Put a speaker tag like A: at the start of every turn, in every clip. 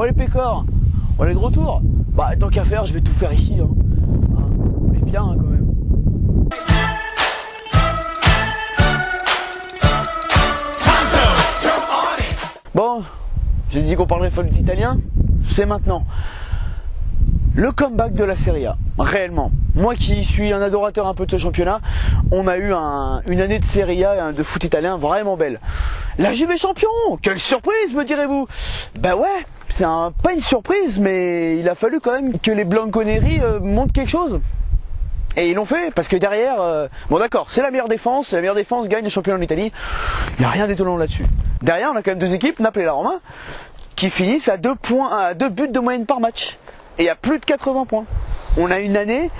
A: Bon les pécores, on est de retour. Bah tant qu'à faire, je vais tout faire ici. Hein. On est bien hein, quand même. Bon, j'ai dit qu'on parlerait foot italien, c'est maintenant. Le comeback de la Serie A, réellement. Moi qui suis un adorateur un peu de ce championnat, on a eu une année de Serie A de foot italien vraiment belle. La Juve est champion, quelle surprise me direz-vous? Bah ouais, c'est pas une surprise, mais il a fallu quand même que les Bianconeri montrent quelque chose. Et ils l'ont fait, parce que derrière, bon d'accord, c'est la meilleure défense gagne le championnat en Italie, il n'y a rien d'étonnant là-dessus. Derrière, on a quand même deux équipes, Naples et la Roma, qui finissent à 2 buts de moyenne par match. Et à plus de 80 points. On a une année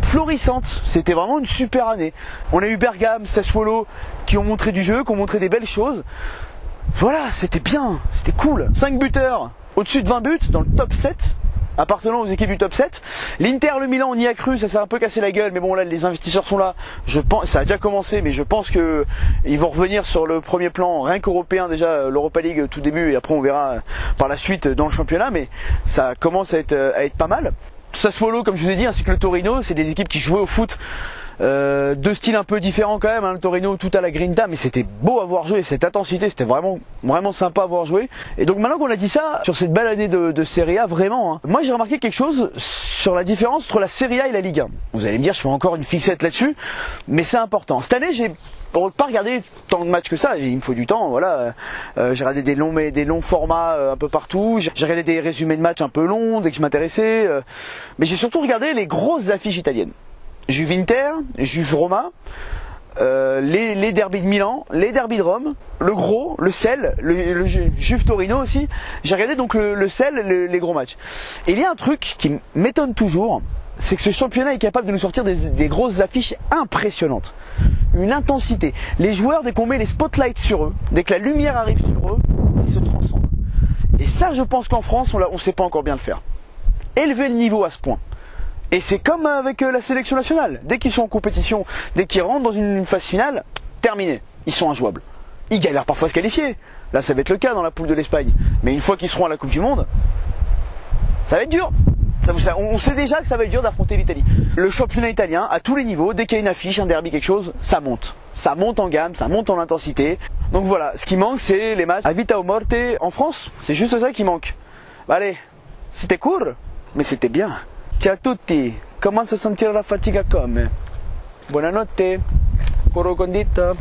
A: florissante, c'était vraiment une super année. On a eu Bergame, Sassuolo, qui ont montré du jeu, qui ont montré des belles choses. Voilà, c'était bien, c'était cool. 5 buteurs, au-dessus de 20 buts, dans le top 7. Appartenant aux équipes du top 7. L'Inter, le Milan, on y a cru, ça s'est un peu cassé la gueule, mais bon là les investisseurs sont là. Je pense, ça a déjà commencé, mais je pense que ils vont revenir sur le premier plan, rien qu'européen déjà, l'Europa League tout début, et après on verra par la suite dans le championnat, mais ça commence à être pas mal. Sassuolo, comme je vous ai dit, ainsi que le Torino, c'est des équipes qui jouaient au foot. Deux styles un peu différents quand même, hein, le Torino tout à la Grinta, mais c'était beau à voir jouer, cette intensité, c'était vraiment sympa à voir jouer. Et donc maintenant qu'on a dit ça, sur cette belle année de Serie A, vraiment, hein, moi j'ai remarqué quelque chose sur la différence entre la Serie A et la Ligue 1. Vous allez me dire, je fais encore une fixette là-dessus, mais c'est important. Cette année, j'ai pas regardé tant de matchs que ça, il me faut du temps, voilà. J'ai regardé des longs formats un peu partout, j'ai regardé des résumés de matchs un peu longs dès que je m'intéressais, mais j'ai surtout regardé les grosses affiches italiennes. Juve Inter, Juve Roma, les derbys de Milan, les derbys de Rome, le gros, le sel, le Juve Torino aussi. J'ai regardé donc le sel, les gros matchs. Et il y a un truc qui m'étonne toujours, c'est que ce championnat est capable de nous sortir des grosses affiches impressionnantes. Une intensité. Les joueurs, dès qu'on met les spotlights sur eux, dès que la lumière arrive sur eux, ils se transforment. Et ça, je pense qu'en France, on ne sait pas encore bien le faire. Élever le niveau à ce point. Et c'est comme avec la sélection nationale. Dès qu'ils sont en compétition, dès qu'ils rentrent dans une phase finale, terminé. Ils sont injouables. Ils galèrent parfois à se qualifier. Là, ça va être le cas dans la poule de l'Espagne. Mais une fois qu'ils seront à la Coupe du Monde, ça va être dur. On sait déjà que ça va être dur d'affronter l'Italie. Le championnat italien, à tous les niveaux, dès qu'il y a une affiche, un derby, quelque chose, ça monte. Ça monte en gamme, ça monte en intensité. Donc voilà, ce qui manque, c'est les matchs à vita o morte en France. C'est juste ça qui manque. Allez, c'était court, mais c'était bien. Ciao a tutti, commence a sentire la fatica come? Buonanotte, coro condita.